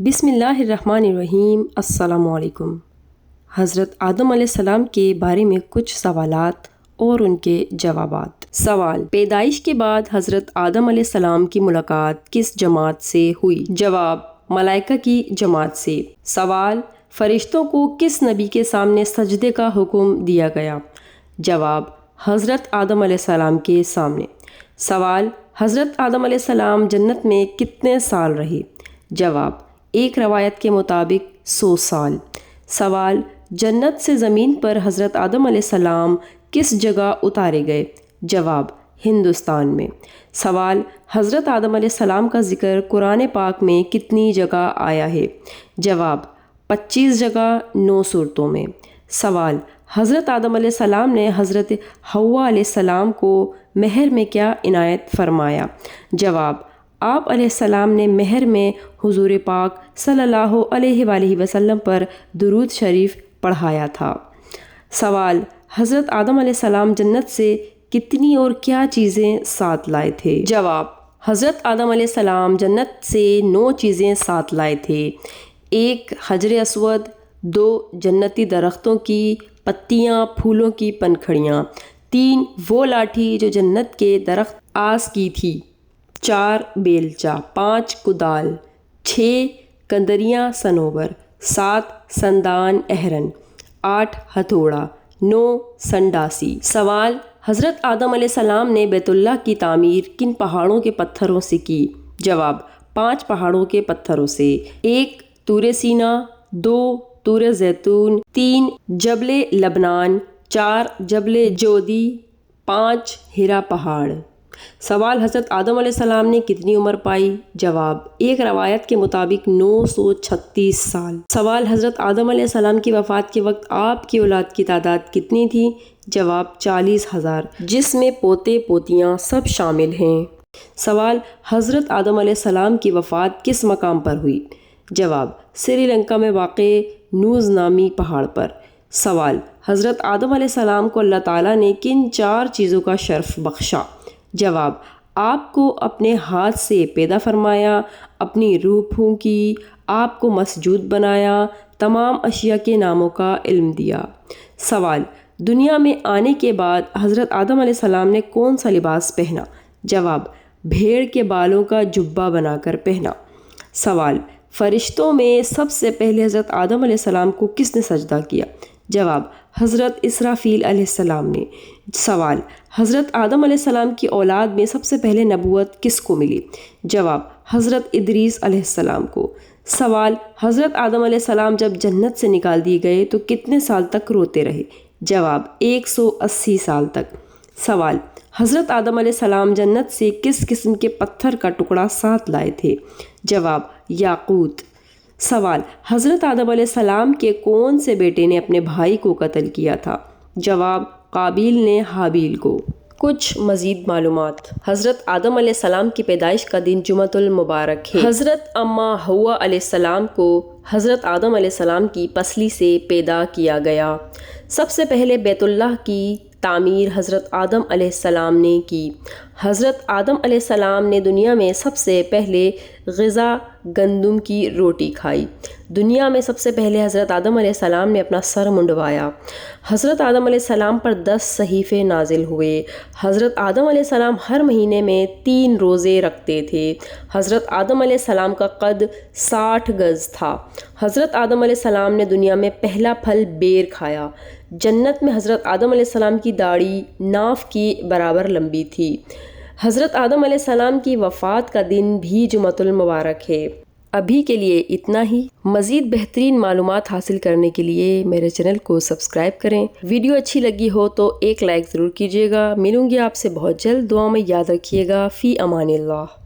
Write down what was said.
بسم اللہ الرحمن الرحیم۔ السلام علیکم۔ حضرت آدم علیہ السلام کے بارے میں کچھ سوالات اور ان کے جوابات۔ سوال: پیدائش کے بعد حضرت آدم علیہ السلام کی ملاقات کس جماعت سے ہوئی؟ جواب: ملائکہ کی جماعت سے۔ سوال: فرشتوں کو کس نبی کے سامنے سجدے کا حکم دیا گیا؟ جواب: حضرت آدم علیہ السلام کے سامنے۔ سوال: حضرت آدم علیہ السلام جنت میں کتنے سال رہے؟ جواب: ایک روایت کے مطابق 100 سال۔ سوال: جنت سے زمین پر حضرت آدم علیہ السلام کس جگہ اتارے گئے؟ جواب: ہندوستان میں۔ سوال: حضرت آدم علیہ السلام کا ذکر قرآن پاک میں کتنی جگہ آیا ہے؟ جواب: 25 جگہ 9 سورتوں میں۔ سوال: حضرت آدم علیہ السلام نے حضرت حوا علیہ السلام کو مہر میں کیا عنایت فرمایا؟ جواب: آپ علیہ السلام نے مہر میں حضور پاک صلی اللہ علیہ وآلہ وسلم پر درود شریف پڑھایا تھا۔ سوال: حضرت آدم علیہ السلام جنت سے کتنی اور کیا چیزیں ساتھ لائے تھے؟ جواب: حضرت آدم علیہ السلام جنت سے 9 چیزیں ساتھ لائے تھے۔ 1 حجر اسود، 2 جنتی درختوں کی پتیاں پھولوں کی پنکھڑیاں، 3 وہ لاٹھی جو جنت کے درخت آس کی تھی، 4 بیلچہ، 5 کدال، 6 کندریاں صنوبر، 7 سندان اہرن، 8 ہتھوڑا، 9 سنڈاسی۔ سوال: حضرت آدم علیہ السلام نے بیت اللہ کی تعمیر کن پہاڑوں کے پتھروں سے کی؟ جواب: 5 پہاڑوں کے پتھروں سے۔ 1 طور سینا، 2 طور زیتون، 3 جبل لبنان، 4 جبل جودی، 5 ہرا پہاڑ۔ سوال: حضرت آدم علیہ السلام نے کتنی عمر پائی؟ جواب: ایک روایت کے مطابق 936 سال۔ سوال: حضرت آدم علیہ السلام کی وفات کے وقت آپ کی اولاد کی تعداد کتنی تھی؟ جواب: 40,000، جس میں پوتے پوتیاں سب شامل ہیں۔ سوال: حضرت آدم علیہ السلام کی وفات کس مقام پر ہوئی؟ جواب: سری لنکا میں واقع نوز نامی پہاڑ پر۔ سوال: حضرت آدم علیہ السلام کو اللہ تعالیٰ نے کن 4 چیزوں کا شرف بخشا؟ جواب: آپ کو اپنے ہاتھ سے پیدا فرمایا، اپنی روح پھونکی، آپ کو مسجود بنایا، تمام اشیاء کے ناموں کا علم دیا۔ سوال: دنیا میں آنے کے بعد حضرت آدم علیہ السلام نے کون سا لباس پہنا؟ جواب: بھیڑ کے بالوں کا جبہ بنا کر پہنا۔ سوال: فرشتوں میں سب سے پہلے حضرت آدم علیہ السلام کو کس نے سجدہ کیا؟ جواب: حضرت اسرافیل علیہ السلام نے۔ سوال: حضرت آدم علیہ السلام کی اولاد میں سب سے پہلے نبوت کس کو ملی؟ جواب: حضرت ادریس علیہ السلام کو۔ سوال: حضرت آدم علیہ السلام جب جنت سے نکال دیے گئے تو کتنے سال تک روتے رہے؟ جواب: 180 سال تک۔ سوال: حضرت آدم علیہ السلام جنت سے کس قسم کے پتھر کا ٹکڑا ساتھ لائے تھے؟ جواب: یاقوت۔ سوال: حضرت آدم علیہ السلام کے کون سے بیٹے نے اپنے بھائی کو قتل کیا تھا؟ جواب: قابیل نے حابیل کو۔ کچھ مزید معلومات۔ حضرت آدم علیہ السلام کی پیدائش کا دن جمعۃ المبارک ہے۔ حضرت اماں حوا علیہ السلام کو حضرت آدم علیہ السلام کی پسلی سے پیدا کیا گیا۔ سب سے پہلے بیت اللہ کی تعمیر حضرت آدم علیہ السلام نے کی۔ حضرت آدم علیہ السلام نے دنیا میں سب سے پہلے غذا گندم کی روٹی کھائی۔ دنیا میں سب سے پہلے حضرت آدم علیہ السلام نے اپنا سر منڈوایا۔ حضرت آدم علیہ السلام پر 10 صحیفے نازل ہوئے۔ حضرت آدم علیہ السلام ہر مہینے میں 3 روزے رکھتے تھے۔ حضرت آدم علیہ السلام کا قد 60 گز تھا۔ حضرت آدم علیہ السلام نے دنیا میں پہلا پھل بیر کھایا۔ جنت میں حضرت آدم علیہ السلام کی داڑھی ناف کی برابر لمبی تھی۔ حضرت آدم علیہ السلام کی وفات کا دن بھی جمعۃ المبارک ہے۔ ابھی کے لیے اتنا ہی۔ مزید بہترین معلومات حاصل کرنے کے لیے میرے چینل کو سبسکرائب کریں۔ ویڈیو اچھی لگی ہو تو ایک لائک ضرور کیجیے گا۔ ملوں گی آپ سے بہت جلد۔ دعا میں یاد رکھیے گا۔ فی امان اللہ۔